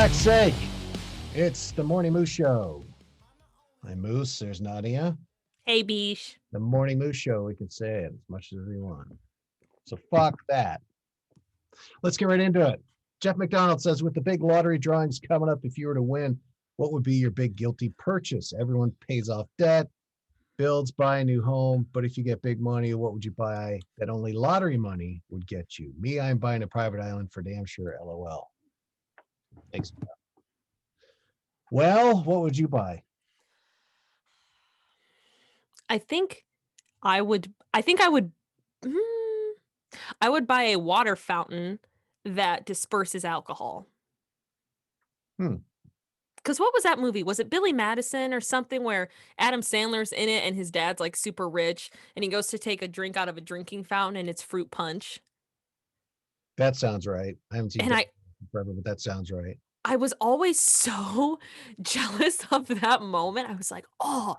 Jack's sake, it's the Morning Moose Show. I'm Moose, there's Nadia. Hey, Beesh. The Morning Moose Show, we can say it as much as we want. So fuck that. Let's get right into it. Jeff McDonald says, with the big lottery drawings coming up, if you were to win, what would be your big guilty purchase? Everyone pays off debt, builds, buy a new home, but if you get big money, what would you buy that only lottery money would get you? Me, I'm buying a private island for damn sure, LOL. Thanks. Well, what would you buy? I think I would buy a water fountain that disperses alcohol. Because what was that movie? Was it Billy Madison or something where Adam Sandler's in it and his dad's like super rich and he goes to take a drink out of a drinking fountain and it's fruit punch? That sounds right. I haven't seen And it forever, but that sounds right. I was always so jealous of that moment. I was like, oh,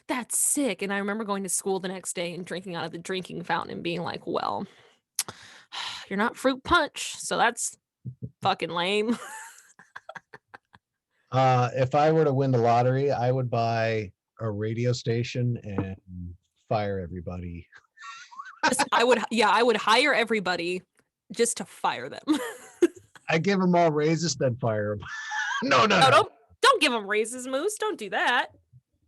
that's sick. And I remember going to school the next day and drinking out of the drinking fountain and being like, well, you're not fruit punch, so that's fucking lame. If I were to win the lottery, I would buy a radio station and fire everybody. I would hire everybody just to fire them. I give them all raises, then fire them. No. Don't give them raises, Moose. Don't do that.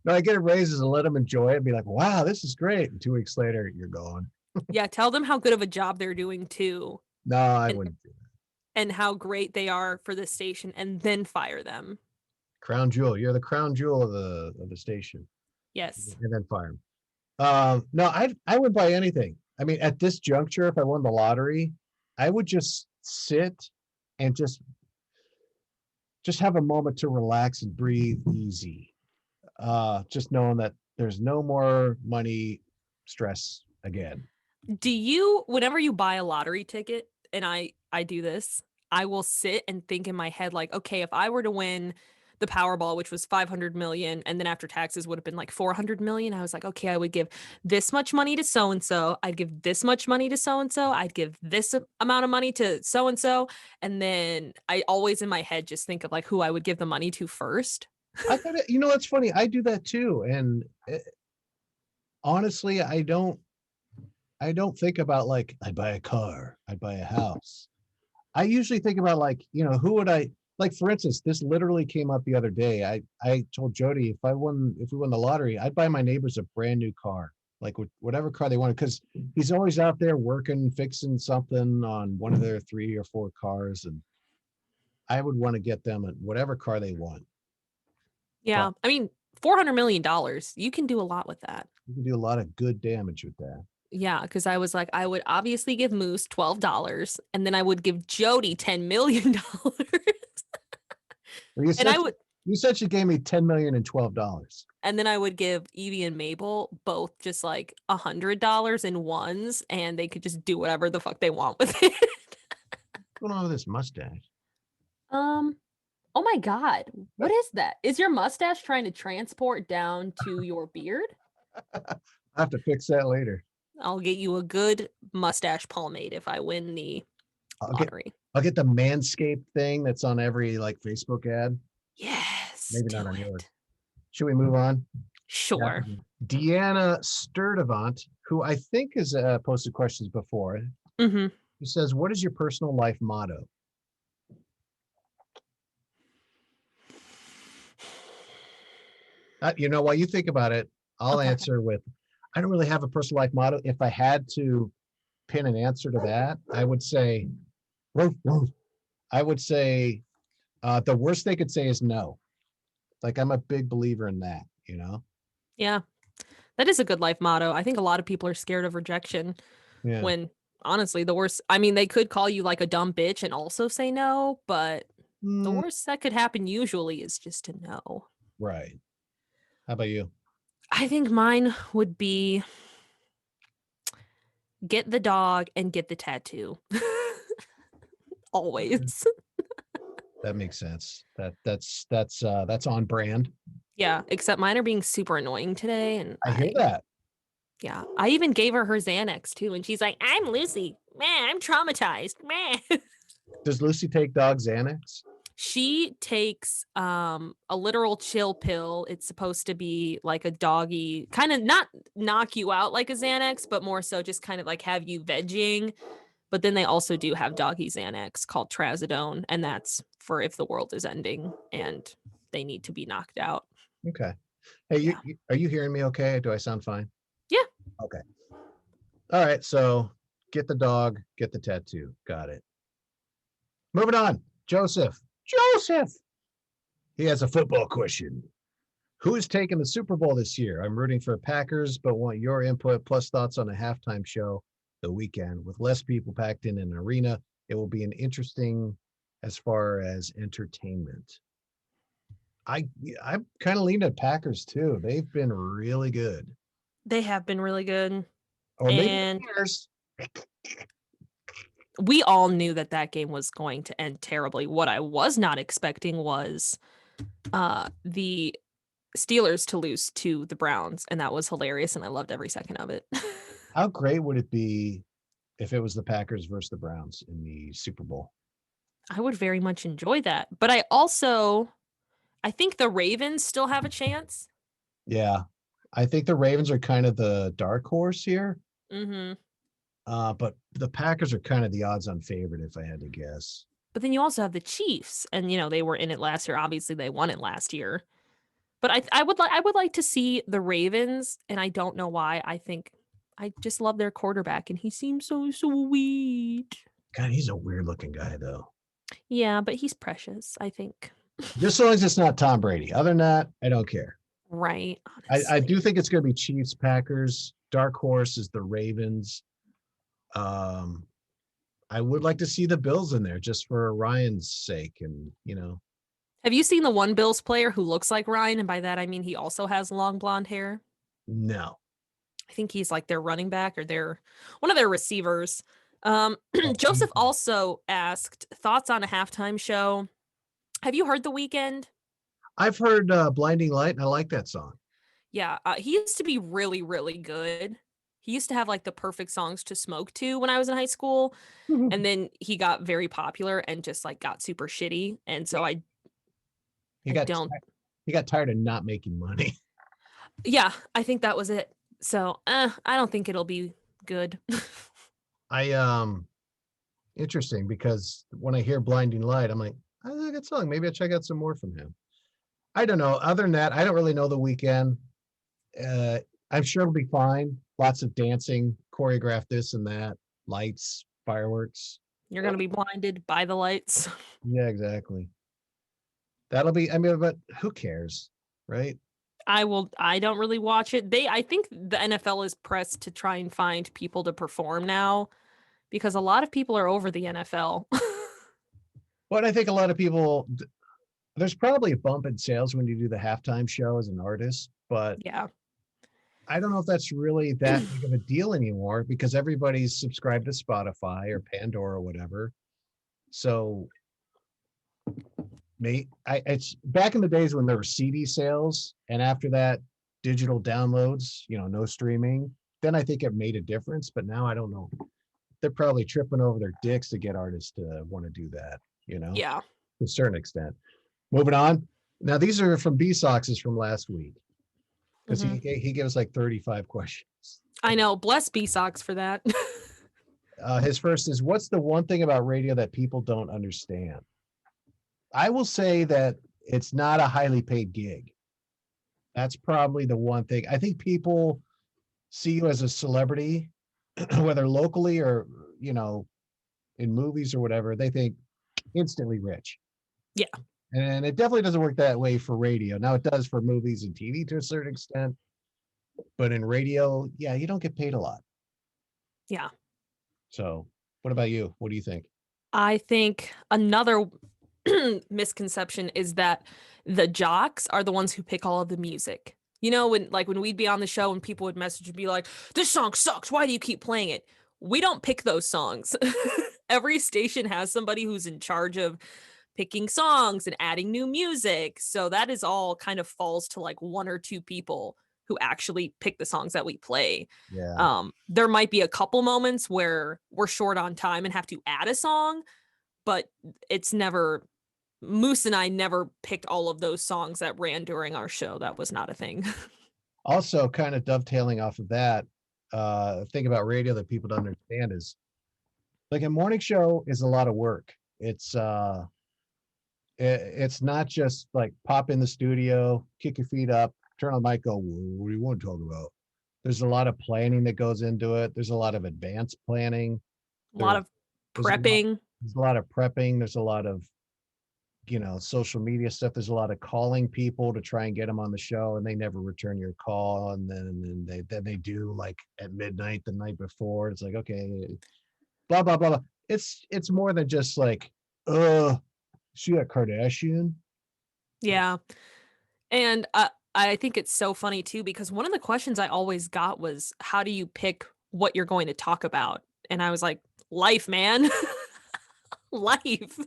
No, I get raises and let them enjoy it and be like, wow, this is great. And 2 weeks later, you're gone. Yeah, tell them how good of a job they're doing too. No, I wouldn't do that. And how great they are for the station, and then fire them. Crown jewel. You're the crown jewel of the station. Yes. And then fire them. No, I would buy anything. I mean, at this juncture, if I won the lottery, I would just sit and just have a moment to relax and breathe easy. Just knowing that there's no more money stress again. Do you, whenever you buy a lottery ticket, and I do this, I will sit and think in my head like, okay, if I were to win the Powerball, which was 500 million, and then after taxes would have been like 400 million, I was like, okay, I would give this much money to so-and-so, I'd give this much money to so-and-so, I'd give this amount of money to so-and-so, and then I always in my head just think of like who I would give the money to first. I thought, it's funny. I do that too. And honestly, I don't think about like, I'd buy a car, I'd buy a house. I usually think about like, who would I, like, for instance, this literally came up the other day. I told Jody, if we won the lottery, I'd buy my neighbors a brand new car, like whatever car they wanted, because he's always out there working, fixing something on one of their 3 or 4 cars. And I would want to get them whatever car they want. Yeah. I mean, $400 million, you can do a lot with that. You can do a lot of good damage with that. Yeah, because I was like, I would obviously give Moose $12, and then I would give Jody $10 million. You said she gave me $10 million and $12. And then I would give Evie and Mabel both just like $100 in ones, and they could just do whatever the fuck they want with it. What's going on with this mustache? Oh my God. What is that? Is your mustache trying to transport down to your beard? I have to fix that later. I'll get you a good mustache pomade if I win the lottery. I'll get the Manscaped thing that's on every like Facebook ad. Yes. Maybe not on yours. Should we move on? Sure. Deanna Sturdivant, who I think has posted questions before. Mm-hmm. He says, what is your personal life motto? While you think about it, I'll answer with, I don't really have a personal life motto. If I had to pin an answer to that, I would say, the worst they could say is no. Like, I'm a big believer in that, Yeah, that is a good life motto. I think a lot of people are scared of rejection when honestly the worst, I mean, they could call you like a dumb bitch and also say no, but the worst that could happen usually is just to no. Right. How about you? I think mine would be get the dog and get the tattoo. Always. That makes sense. That's on brand. Yeah, except mine are being super annoying today, and I hear that. Yeah, I even gave her Xanax too, and she's like, "I'm Lucy, man, I'm traumatized, man." Does Lucy take dog Xanax? She takes a literal chill pill. It's supposed to be like a doggy, kind of not knock you out like a Xanax, but more so just kind of like have you vegging. But then they also do have doggy Xanax called trazodone, and that's for if the world is ending and they need to be knocked out. Okay. Hey, Yeah. are you hearing me okay? Do I sound fine? Yeah. Okay. All right. So get the dog, get the tattoo. Got it. Moving on. Joseph. Joseph. He has a football question. Who's taking the Super Bowl this year? I'm rooting for Packers, but want your input plus thoughts on a halftime show the weekend. With less people packed in an arena, it will be an interesting as far as entertainment. I I'm kind of leaning at Packers too. They've been really good. They have been really good. Or maybe the And Bears. we all knew that that game was going to end terribly. What I was not expecting was the Steelers to lose to the Browns, and that was hilarious, and I loved every second of it. How great would it be if it was the Packers versus the Browns in the Super Bowl? I would very much enjoy that. But I think the Ravens still have a chance. Yeah. I think the Ravens are kind of the dark horse here. Mhm. But the Packers are kind of the odds-on favorite, if I had to guess. But then you also have the Chiefs, and they were in it last year. Obviously, they won it last year. But I would like to see the Ravens, and I don't know why. I think I just love their quarterback, and he seems so sweet. God, he's a weird-looking guy, though. Yeah, but he's precious, I think. Just so long as it's not Tom Brady. Other than that, I don't care. Right, I honestly. do think it's going to be Chiefs, Packers. Dark horse is the Ravens. Um, I would like to see the Bills in there just for Ryan's sake, and Have you seen the one Bills player who looks like Ryan? And by that I mean he also has long blonde hair. no. I think he's like their running back or their one of their receivers. Oh, Joseph also asked thoughts on a halftime show. Have you heard The Weekend? I've heard "Blinding Light," and I like that song. Yeah, he used to be really, really good. He used to have like the perfect songs to smoke to when I was in high school, and then he got very popular and just like got super shitty. And so He I got don't. he got tired of not making money. Yeah, I think that was it. So I don't think it'll be good. I interesting because when I hear "Blinding Light," I'm like, "Oh, that's a good song. Maybe I'll check out some more from him." I don't know. Other than that, I don't really know The Weekend. Uh, I'm sure it'll be fine. Lots of dancing, choreographed this and that, lights, fireworks. You're gonna be blinded by the lights. Yeah, exactly. That'll be. I mean, but who cares, right? I don't really watch it. I think the NFL is pressed to try and find people to perform now because a lot of people are over the NFL. But I think a lot of people. There's probably a bump in sales when you do the halftime show as an artist, but Yeah. I don't know if that's really that big of a deal anymore because everybody's subscribed to Spotify or Pandora or whatever. So it's back in the days when there were CD sales, and after that, digital downloads, no streaming. Then I think it made a difference, but now I don't know. They're probably tripping over their dicks to get artists to want to do that, Yeah. to a certain extent. Moving on. Now these are from B Sox's from last week because Hmm. he gave us like 35 questions. I know. Bless B Sox for that. His first is, what's the one thing about radio that people don't understand? I will say that it's not a highly paid gig. That's probably the one thing. I think people see you as a celebrity, whether locally or, you know, in movies or whatever, they think instantly rich. Yeah. And it definitely doesn't work that way for radio. Now it does for movies and TV to a certain extent, but in radio, yeah, you don't get paid a lot. Yeah. So, what about you? What do you think? I think another misconception is that the jocks are the ones who pick all of the music. When we'd be on the show and people would message and be like, "This song sucks. Why do you keep playing it?" We don't pick those songs. Every station has somebody who's in charge of picking songs and adding new music. So that is all kind of falls to like one or two people who actually pick the songs that we play. Yeah. There might be a couple moments where we're short on time and have to add a song, but it's never Moose and I never picked all of those songs that ran during our show. That was not a thing. Also, kind of dovetailing off of that, thing about radio that people don't understand is like a morning show is a lot of work. It's not just like pop in the studio, kick your feet up, turn on the mic, go, what do you want to talk about? There's a lot of planning that goes into it. There's a lot of advanced planning. A lot There's of there's a lot, prepping. there's a lot of prepping. There's a lot of, social media stuff. There's a lot of calling people to try and get them on the show, and they never return your call. And then they do like at midnight the night before. It's like, okay, blah blah blah blah. It's more than just like, see that Kardashian? Yeah. And I think it's so funny too, because one of the questions I always got was, how do you pick what you're going to talk about? And I was like, life, man. Life.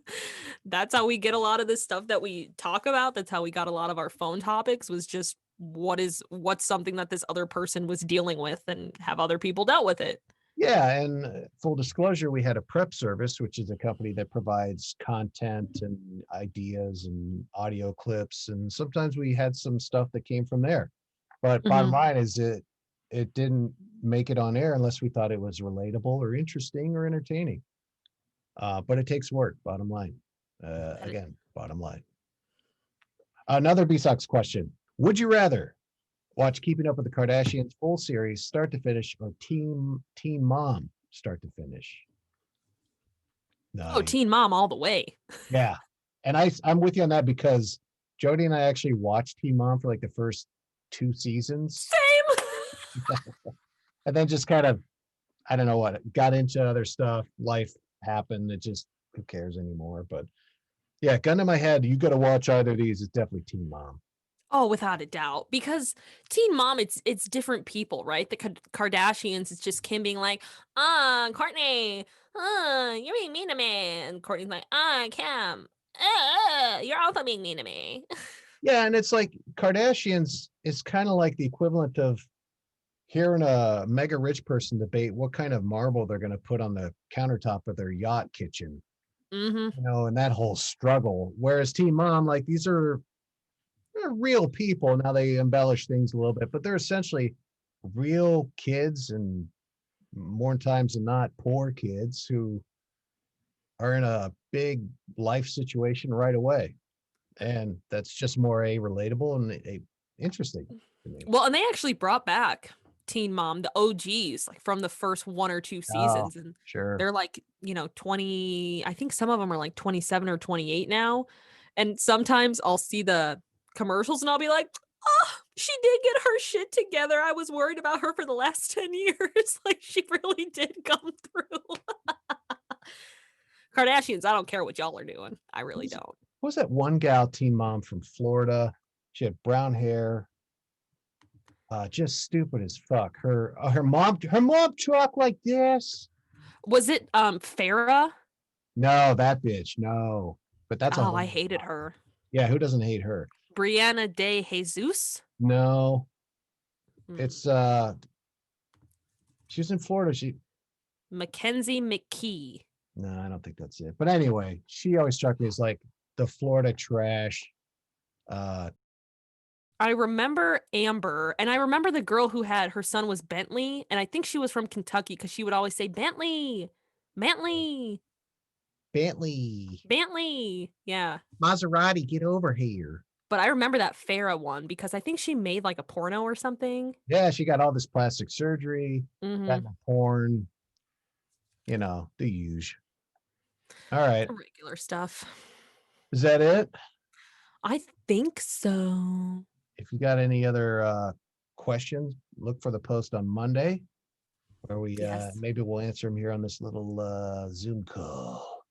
That's how we get a lot of this stuff that we talk about. That's how we got a lot of our phone topics, was just what's something that this other person was dealing with, and have other people dealt with it. Yeah, and full disclosure, we had a prep service, which is a company that provides content and ideas and audio clips, and sometimes we had some stuff that came from there. But bottom Mhm. line is it didn't make it on air unless we thought it was relatable or interesting or entertaining. But it takes work, bottom line. That is- Again, bottom line. Another B-Sox question. Would you rather watch Keeping Up with the Kardashians full series start to finish, or Teen Mom start to finish? Oh, Nice. Teen Mom all the way. Yeah. And I'm with you on that because Jody and I actually watched Teen Mom for like the first 2 seasons, Same. and then just kind of, I don't know what, got into other stuff. Life happened. It just, who cares anymore? But yeah, gun to my head, you got to watch either of these. It's definitely Teen Mom. Oh, without a doubt, because Teen Mom, it's different people, right? The Kardashians, it's just Kim being like, Courtney, you're being mean to me," and Courtney's like, Kim, you're also being mean to me." Yeah, and it's like Kardashians is kind of like the equivalent of hearing a mega rich person debate what kind of marble they're going to put on the countertop of their yacht kitchen, Mhm. and that whole struggle. Whereas Teen Mom, like they're real people. Now they embellish things a little bit, but they're essentially real kids, and more times than not, poor kids who are in a big life situation right away. And that's just more relatable and interesting to me. Well, and they actually brought back Teen Mom, the OGs, like from the first 1 or 2 Oh, seasons, and sure. they're like, 20, I think some of them are like 27 or 28 now, and sometimes I'll see the commercials and I'll be like, "Oh, she did get her shit together. I was worried about her for the last 10 years." Like, she really did come through. Kardashians, I don't care what y'all are doing. I really Who's, don't. who's that one gal, Teen Mom from Florida? She had brown hair, just stupid as fuck. Her mom talked like this. Was it, Farrah? No, that bitch. No, but that's a Oh, whole I nother hated topic. her. Yeah, who doesn't hate her? Brianna de Jesus? No, Hmm. it's she's in Florida. Mackenzie McKee. No, I don't think that's it. But anyway, she always struck me as like the Florida trash. Uh, I remember Amber, and I remember the girl who had her son was Bentley, and I think she was from Kentucky because she would always say Bentley, Bentley, Bentley, Bentley. Yeah. Maserati, get over here. But I remember that Farrah one because I think she made like a porno or something. Yeah, she got all this plastic surgery, got Mm-hmm. into porn, the huge. All right. Regular stuff. Is that it? I think so. If you got any other questions, look for the post on Monday where we Yes. maybe we'll answer them here on this little Zoom call.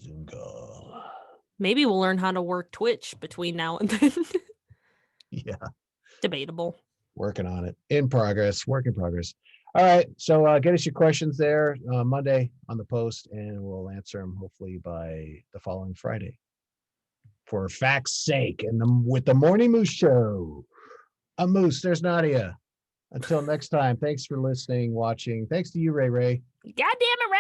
Zoom call. Maybe we'll learn how to work Twitch between now and then. Yeah, Debatable. working on it. In progress, work in progress. All right. So get us your questions there Monday on the post, and we'll answer them hopefully by the following Friday. For fact's sake, and with the Morning Moose Show. I'm Moose. There's Nadia. Until next time, thanks for listening, watching. Thanks to you, Ray Ray. Goddamn it,